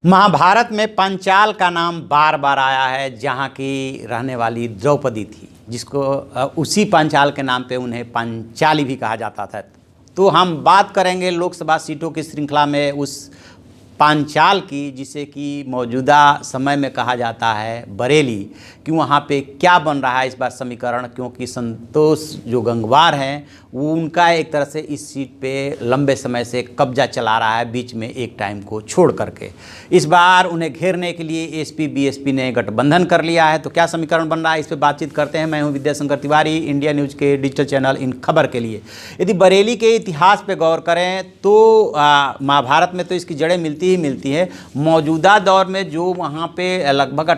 महाभारत में पंचाल का नाम बार बार आया है, जहाँ की रहने वाली द्रौपदी थी, जिसको उसी पंचाल के नाम पे उन्हें पंचाली भी कहा जाता था। तो हम बात करेंगे लोकसभा सीटों की श्रृंखला में उस पांचाल की, जिसे कि मौजूदा समय में कहा जाता है बरेली, कि वहाँ पे क्या बन रहा है इस बार समीकरण, क्योंकि संतोष जो गंगवार हैं वो उनका एक तरह से इस सीट पे लंबे समय से कब्जा चला रहा है, बीच में एक टाइम को छोड़ करके। इस बार उन्हें घेरने के लिए एसपी बीएसपी ने गठबंधन कर लिया है। तो क्या समीकरण बन रहा है, इस पर बातचीत करते हैं। मैं हूँ विद्याशंकर तिवारी, इंडिया न्यूज़ के डिजिटल चैनल इन खबर के लिए। यदि बरेली के इतिहास पर गौर करें तो महाभारत में तो इसकी जड़ें मिलती ही मिलती है। मौजूदा दौर में जो वहाँ पे लगभग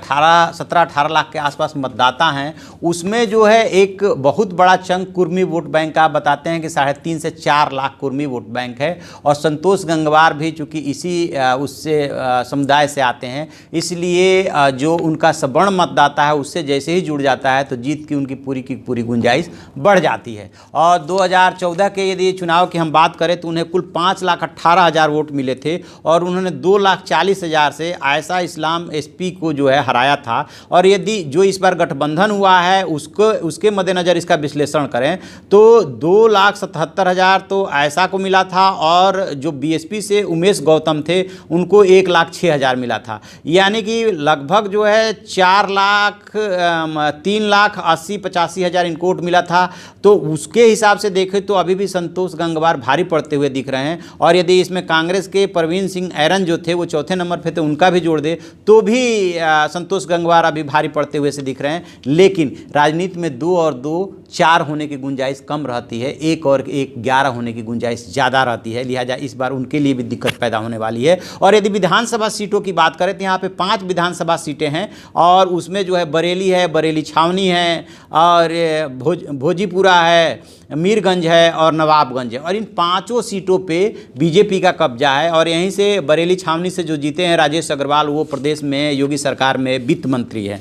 17-18 लाख के आसपास मतदाता हैं, उसमें जो है एक बहुत बड़ा चंक कुर्मी वोट बैंक का बताते हैं कि 3.5 से 4 लाख कुर्मी वोट बैंक है। और संतोष गंगवार भी चूँकि इसी उससे समुदाय से आते हैं, इसलिए जो उनका सवर्ण मतदाता है उससे जैसे ही जुड़ जाता है तो जीत की उनकी पूरी की पूरी गुंजाइश बढ़ जाती है। और 2014 के यदि चुनाव की हम बात करें तो उन्हें कुल 5,18,000 वोट मिले थे और उन्होंने 2,40,000 से आयशा इस्लाम एसपी को जो है हराया था। और यदि जो इस बार गठबंधन हुआ है उसके मद्देनज़र इसका विश्लेषण करें तो 2,77,000 तो आयशा को मिला था, और जो बीएसपी से उमेश गौतम थे उनको 1,06,000 मिला था। यानी कि लगभग जो है 3,80,85,000 इनको वोट मिला था। तो उसके हिसाब से देखें तो अभी भी संतोष गंगवार भारी पड़ते हुए दिख रहे हैं। और यदि इसमें कांग्रेस के प्रवीण सिंह ऐरन जो थे वो चौथे नंबर पे थे, उनका भी जोड़ दे तो भी संतोष गंगवार अभी भारी पड़ते हुए से दिख रहे हैं। लेकिन राजनीति में 2 और 2 4 होने की गुंजाइश कम रहती है, 1 और 1 11 होने की गुंजाइश ज़्यादा रहती है। लिहाजा इस बार उनके लिए भी दिक्कत पैदा होने वाली है। और यदि विधानसभा सीटों की बात करें तो यहाँ पे 5 विधानसभा सीटें हैं, और उसमें जो है बरेली है, बरेली छावनी है, और भोजीपुरा है, मीरगंज है और नवाबगंज है। और इन 5 सीटों पे बीजेपी का कब्जा है। और यहीं से बरेली छावनी से जो जीते हैं राजेश अग्रवाल, वो प्रदेश में योगी सरकार में वित्त मंत्री है।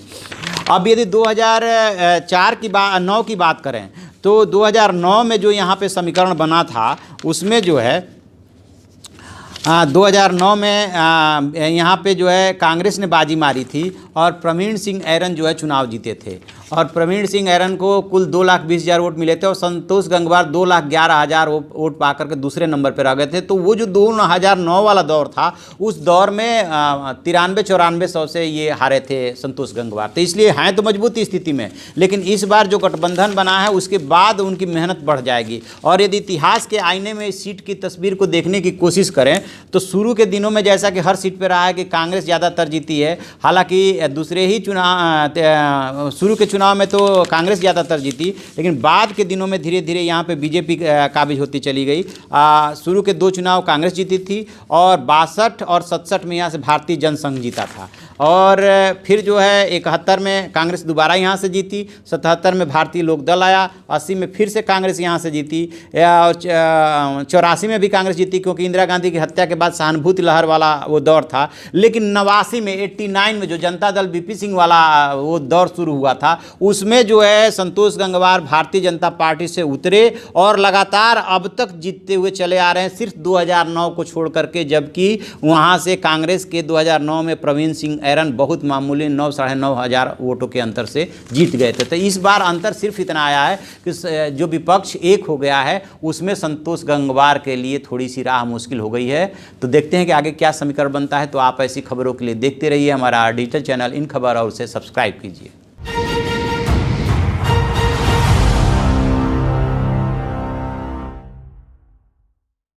अब यदि 2009 की बात करें तो 2009 में जो यहाँ पे समीकरण बना था उसमें जो है 2009 में यहाँ पे जो है कांग्रेस ने बाजी मारी थी और प्रवीण सिंह ऐरन जो है चुनाव जीते थे। और प्रवीण सिंह ऐरन को कुल 2,20,000 वोट मिले थे और संतोष गंगवार 2,11,000 वोट पा करके दूसरे नंबर पर रह गए थे। तो वो जो 2009 वाला दौर था, उस दौर में 93-94 से ये हारे थे संतोष गंगवार। तो इसलिए हैं तो मजबूत स्थिति में, लेकिन इस बार जो गठबंधन बना है उसके बाद उनकी मेहनत बढ़ जाएगी। और यदि इतिहास के आईने में इस सीट की तस्वीर को देखने की कोशिश करें तो शुरू के दिनों में जैसा कि हर सीट पर रहा है कि कांग्रेस ज़्यादातर जीती है। हालांकि दूसरे ही चुनाव, शुरू के चुनाव में तो कांग्रेस ज़्यादातर जीती, लेकिन बाद के दिनों में धीरे धीरे यहाँ पे बीजेपी काबिज होती चली गई। शुरू के 2 चुनाव कांग्रेस जीती थी और 62 और 67 में यहाँ से भारतीय जनसंघ जीता था। और फिर जो है 71 में कांग्रेस दोबारा यहाँ से जीती, 77 में भारतीय लोकदल आया, 80 में फिर से कांग्रेस यहाँ से जीती, और 84 में भी कांग्रेस जीती क्योंकि इंदिरा गांधी की हत्या के बाद सहानुभूति लहर वाला वो दौर था। लेकिन 89 में 89 में जो जनता दल बीपी सिंह वाला वो दौर शुरू हुआ था, उसमें जो है संतोष गंगवार भारतीय जनता पार्टी से उतरे और लगातार अब तक जीतते हुए चले आ रहे हैं, सिर्फ 2009 को छोड़ करके। जबकि वहाँ से कांग्रेस के 2009 में प्रवीण सिंह ऐरन बहुत मामूली 9-9,500 वोटों के अंतर से जीत गए थे। तो इस बार अंतर सिर्फ इतना आया है कि जो विपक्ष एक हो गया है, उसमें संतोष गंगवार के लिए थोड़ी सी राह मुश्किल हो गई है। तो देखते हैं कि आगे क्या समीकरण बनता है। तो आप ऐसी खबरों के लिए देखते रहिए हमारा डिजिटल चैनल इन खबर और उसे सब्सक्राइब कीजिए।